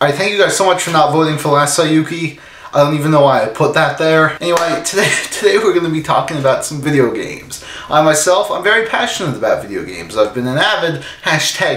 Alright, thank you guys so much for not voting for last Sayuki. I don't even know why I put that there. Anyway, today we're going to be talking about some video games. I myself, I'm very passionate about video games. I've been an avid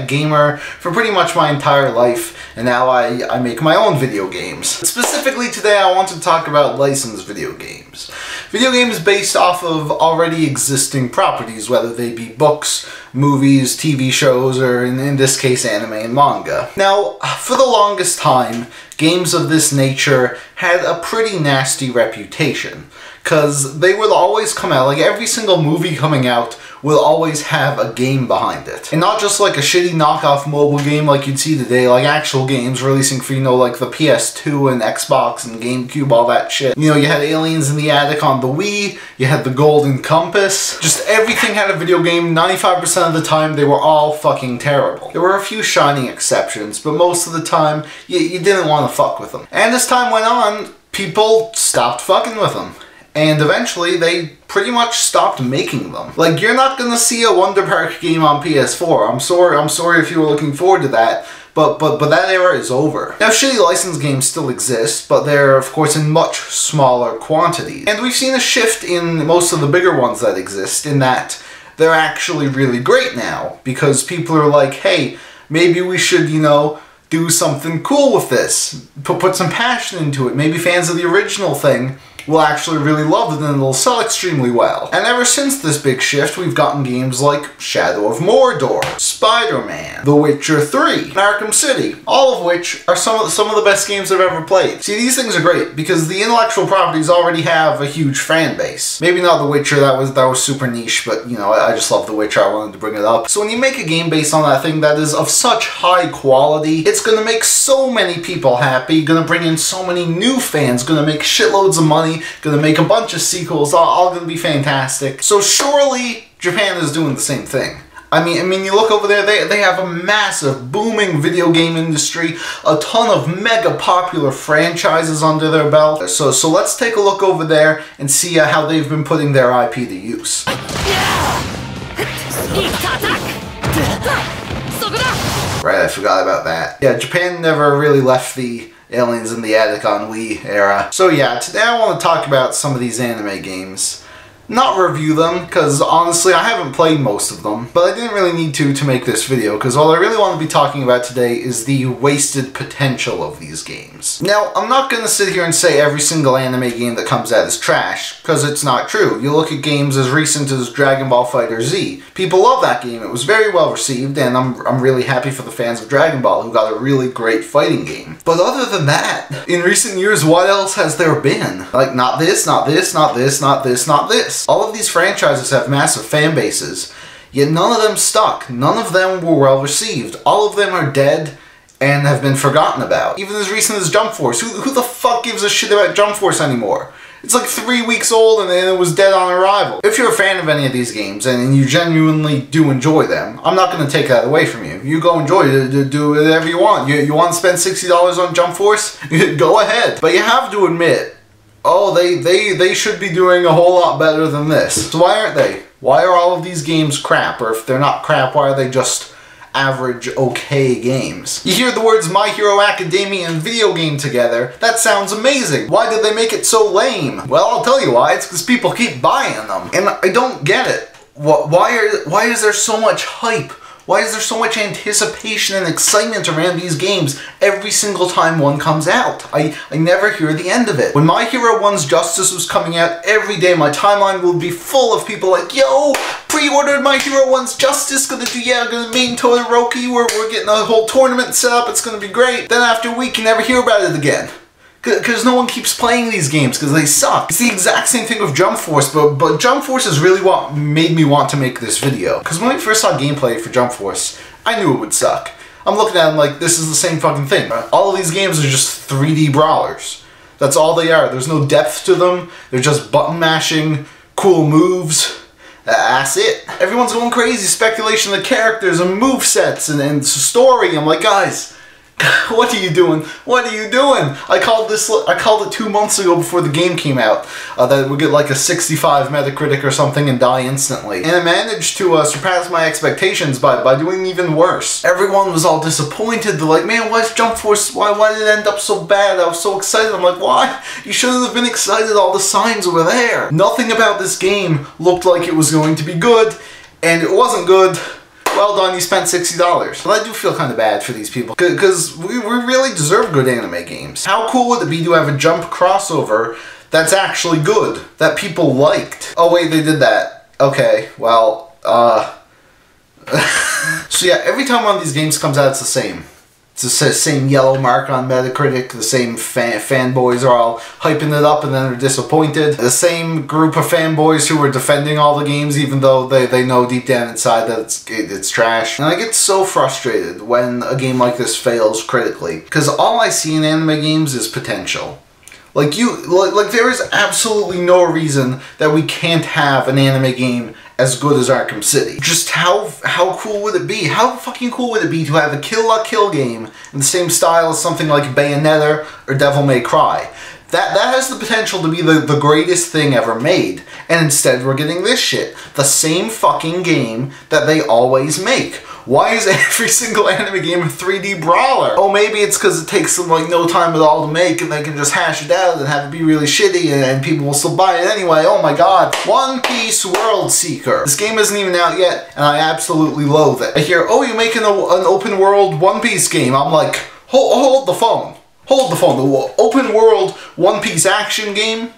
#gamer for pretty much my entire life, and now I make my own video games. Specifically today I want to talk about licensed video games. Video games based off of already existing properties, whether they be books, movies, TV shows, or in this case anime and manga. Now, for the longest time, games of this nature had a pretty nasty reputation, because they would always come out, like every single movie coming out will always have a game behind it. And not just like a shitty knockoff mobile game like you'd see today, like actual games releasing for, like the PS2 and Xbox and GameCube, all that shit. You had Aliens in the Attic on the Wii, you had the Golden Compass, just everything had a video game. 95% of the time they were all fucking terrible. There were a few shining exceptions, but most of the time you didn't want to fuck with them. And as time went on, people stopped fucking with them. And eventually, they pretty much stopped making them. Like, you're not gonna see a Wonder Park game on PS4. I'm sorry if you were looking forward to that, but that era is over. Now, shitty licensed games still exist, but they're, of course, in much smaller quantities. And we've seen a shift in most of the bigger ones that exist, in that they're actually really great now, because people are like, hey, maybe we should, do something cool with this. Put some passion into it. Maybe fans of the original thing will actually really love it and it'll sell extremely well. And ever since this big shift, we've gotten games like Shadow of Mordor, Spider-Man, The Witcher 3, and Arkham City, all of which are some of the best games I've ever played. See, these things are great because the intellectual properties already have a huge fan base. Maybe not The Witcher, that was super niche, but I just love The Witcher, I wanted to bring it up. So when you make a game based on that thing that is of such high quality, it's gonna make so many people happy, gonna bring in so many new fans, gonna make shitloads of money, gonna make a bunch of sequels, all gonna be fantastic. So surely Japan is doing the same thing. I mean, you look over there, they have a massive, booming video game industry, a ton of mega popular franchises under their belt. So let's take a look over there and see how they've been putting their IP to use. Right, I forgot about that. Yeah, Japan never really left the Aliens in the Attic on Wii era. So yeah, today I want to talk about some of these anime games. Not review them, because honestly I haven't played most of them, but I didn't really need to make this video, because all I really want to be talking about today is the wasted potential of these games. Now, I'm not going to sit here and say every single anime game that comes out is trash, because it's not true. You look at games as recent as Dragon Ball FighterZ. People love that game, it was very well received, and I'm really happy for the fans of Dragon Ball who got a really great fighting game. But other than that, in recent years, what else has there been? Like, not this, not this, not this, not this, not this. All of these franchises have massive fan bases, yet none of them stuck. None of them were well received. All of them are dead and have been forgotten about. Even as recent as Jump Force. Who the fuck gives a shit about Jump Force anymore? It's like 3 weeks old and it was dead on arrival. If you're a fan of any of these games and you genuinely do enjoy them, I'm not going to take that away from you. You go enjoy it, do whatever you want. You want to spend $60 on Jump Force? Go ahead. But you have to admit, oh, they should be doing a whole lot better than this. So why aren't they? Why are all of these games crap? Or if they're not crap, why are they just average, okay games? You hear the words My Hero Academia and video game together, that sounds amazing. Why did they make it so lame? Well, I'll tell you why. It's because people keep buying them. And I don't get it. Why is there so much hype? Why is there so much anticipation and excitement around these games every single time one comes out? I never hear the end of it. When My Hero 1's Justice was coming out, every day my timeline would be full of people like, yo, pre-ordered My Hero 1's Justice, gonna main Todoroki, we're getting a whole tournament set up, it's gonna be great. Then after a week, you never hear about it again. Because no one keeps playing these games, because they suck. It's the exact same thing with Jump Force, but Jump Force is really what made me want to make this video. Because when I first saw gameplay for Jump Force, I knew it would suck. I'm looking at them like, this is the same fucking thing. All of these games are just 3D brawlers. That's all they are. There's no depth to them. They're just button mashing, cool moves. That's it. Everyone's going crazy, speculation of the characters and movesets and story. I'm like, guys, What are you doing? What are you doing? I called it 2 months ago before the game came out that it would get like a 65 Metacritic or something and die instantly. And it managed to surpass my expectations by doing even worse. Everyone was all disappointed. They're like, man, why's Jump Force, why did it end up so bad? I was so excited. I'm like, why? You shouldn't have been excited. All the signs were there. Nothing about this game looked like it was going to be good, and it wasn't good. Well done, you spent $60. But I do feel kind of bad for these people, because we really deserve good anime games. How cool would it be to have a Jump crossover that's actually good, that people liked? Oh wait, they did that. Okay, well, so yeah, every time one of these games comes out, it's the same. It's the same yellow mark on Metacritic, the same fanboys are all hyping it up and then they're disappointed. The same group of fanboys who are defending all the games even though they know deep down inside that it's trash. And I get so frustrated when a game like this fails critically, because all I see in anime games is potential. Like there is absolutely no reason that we can't have an anime game as good as Arkham City. Just how cool would it be? How fucking cool would it be to have a Kill la Kill game in the same style as something like Bayonetta or Devil May Cry? That has the potential to be the greatest thing ever made. And instead we're getting this shit. The same fucking game that they always make. Why is every single anime game a 3D brawler? Oh, maybe it's because it takes them like no time at all to make and they can just hash it out and have it be really shitty and people will still buy it anyway. Oh my god. One Piece World Seeker. This game isn't even out yet and I absolutely loathe it. I hear, oh, you're making an open world One Piece game. I'm like, hold the phone. Hold the phone. The open world One Piece action game?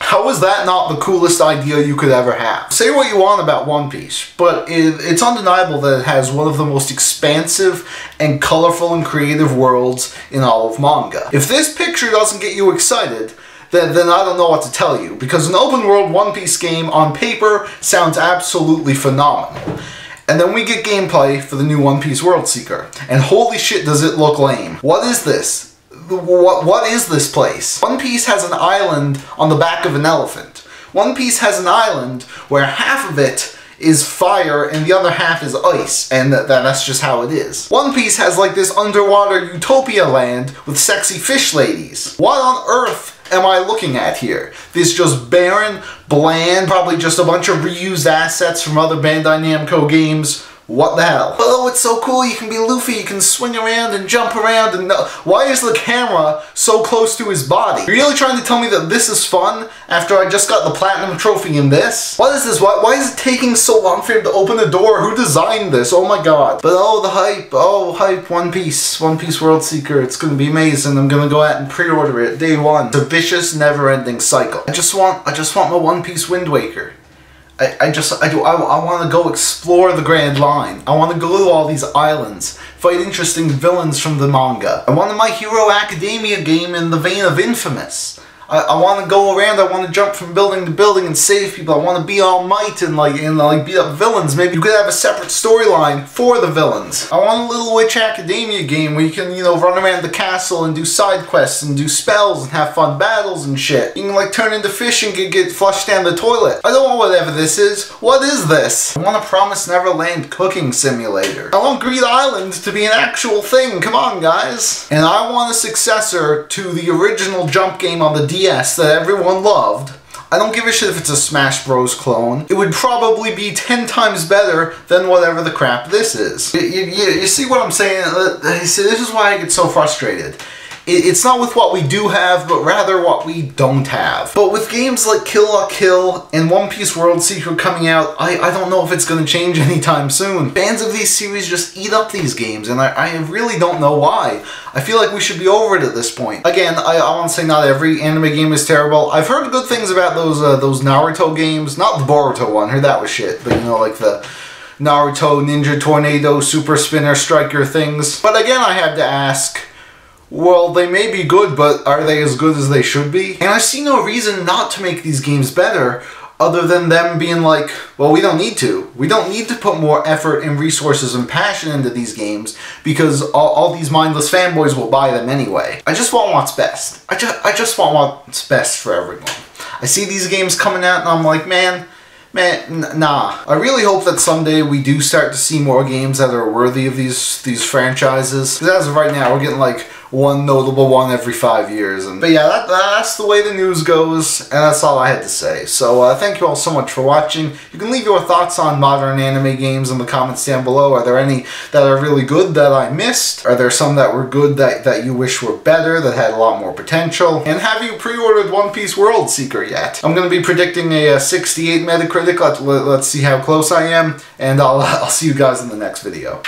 How is that not the coolest idea you could ever have? Say what you want about One Piece, but it's undeniable that it has one of the most expansive and colorful and creative worlds in all of manga. If this picture doesn't get you excited, then I don't know what to tell you, because an open world One Piece game on paper sounds absolutely phenomenal. And then we get gameplay for the new One Piece World Seeker, and holy shit does it look lame. What is this? What is this place? One Piece has an island on the back of an elephant. One Piece has an island where half of it is fire and the other half is ice, and that's just how it is. One Piece has like this underwater utopia land with sexy fish ladies. What on earth am I looking at here? This just barren, bland, probably just a bunch of reused assets from other Bandai Namco games. What the hell? Oh, it's so cool, you can be Luffy, you can swing around and jump around and why is the camera so close to his body? You're really trying to tell me that this is fun after I just got the platinum trophy in this? What is this? Why is it taking so long for him to open the door? Who designed this? Oh my god. But oh, the hype. Oh, hype. One Piece World Seeker. It's gonna be amazing. I'm gonna go out and pre-order it day one. It's a vicious, never-ending cycle. I just want my One Piece Wind Waker. I want to go explore the Grand Line. I want to go to all these islands, fight interesting villains from the manga. I want a My Hero Academia game in the vein of Infamous. I want to go around, I want to jump from building to building and save people. I want to be All Might and beat up villains. Maybe you could have a separate storyline for the villains. I want a Little Witch Academia game where you can, run around the castle and do side quests and do spells and have fun battles and shit. You can turn into fish and get flushed down the toilet. I don't want whatever this is. What is this? I want a Promised Neverland cooking simulator. I want Greed Island to be an actual thing. Come on, guys. And I want a successor to the original Jump game on the DS that everyone loved. I don't give a shit if it's a Smash Bros. Clone. It would probably be 10 times better than whatever the crap this is. You see what I'm saying? See, this is why I get so frustrated. It's not with what we do have, but rather what we don't have. But with games like Kill la Kill and One Piece World Seeker coming out, I don't know if it's going to change anytime soon. Fans of these series just eat up these games, and I really don't know why. I feel like we should be over it at this point. Again, I want to say not every anime game is terrible. I've heard good things about those Naruto games. Not the Boruto one, heard that was shit, but like the Naruto Ninja Tornado Super Spinner Striker things. But again, I have to ask, well, they may be good, but are they as good as they should be? And I see no reason not to make these games better, other than them being like, well, we don't need to. We don't need to put more effort and resources and passion into these games, because all these mindless fanboys will buy them anyway. I just want what's best. I just want what's best for everyone. I see these games coming out and I'm like, man, Man, nah. I really hope that someday we do start to see more games that are worthy of these franchises. Because as of right now, we're getting like one notable one every 5 years. But yeah, that's the way the news goes, and that's all I had to say. So thank you all so much for watching. You can leave your thoughts on modern anime games in the comments down below. Are there any that are really good that I missed? Are there some that were good that you wish were better, that had a lot more potential? And have you pre-ordered One Piece World Seeker yet? I'm going to be predicting a 68 Metacritic. Let's see how close I am, and I'll see you guys in the next video.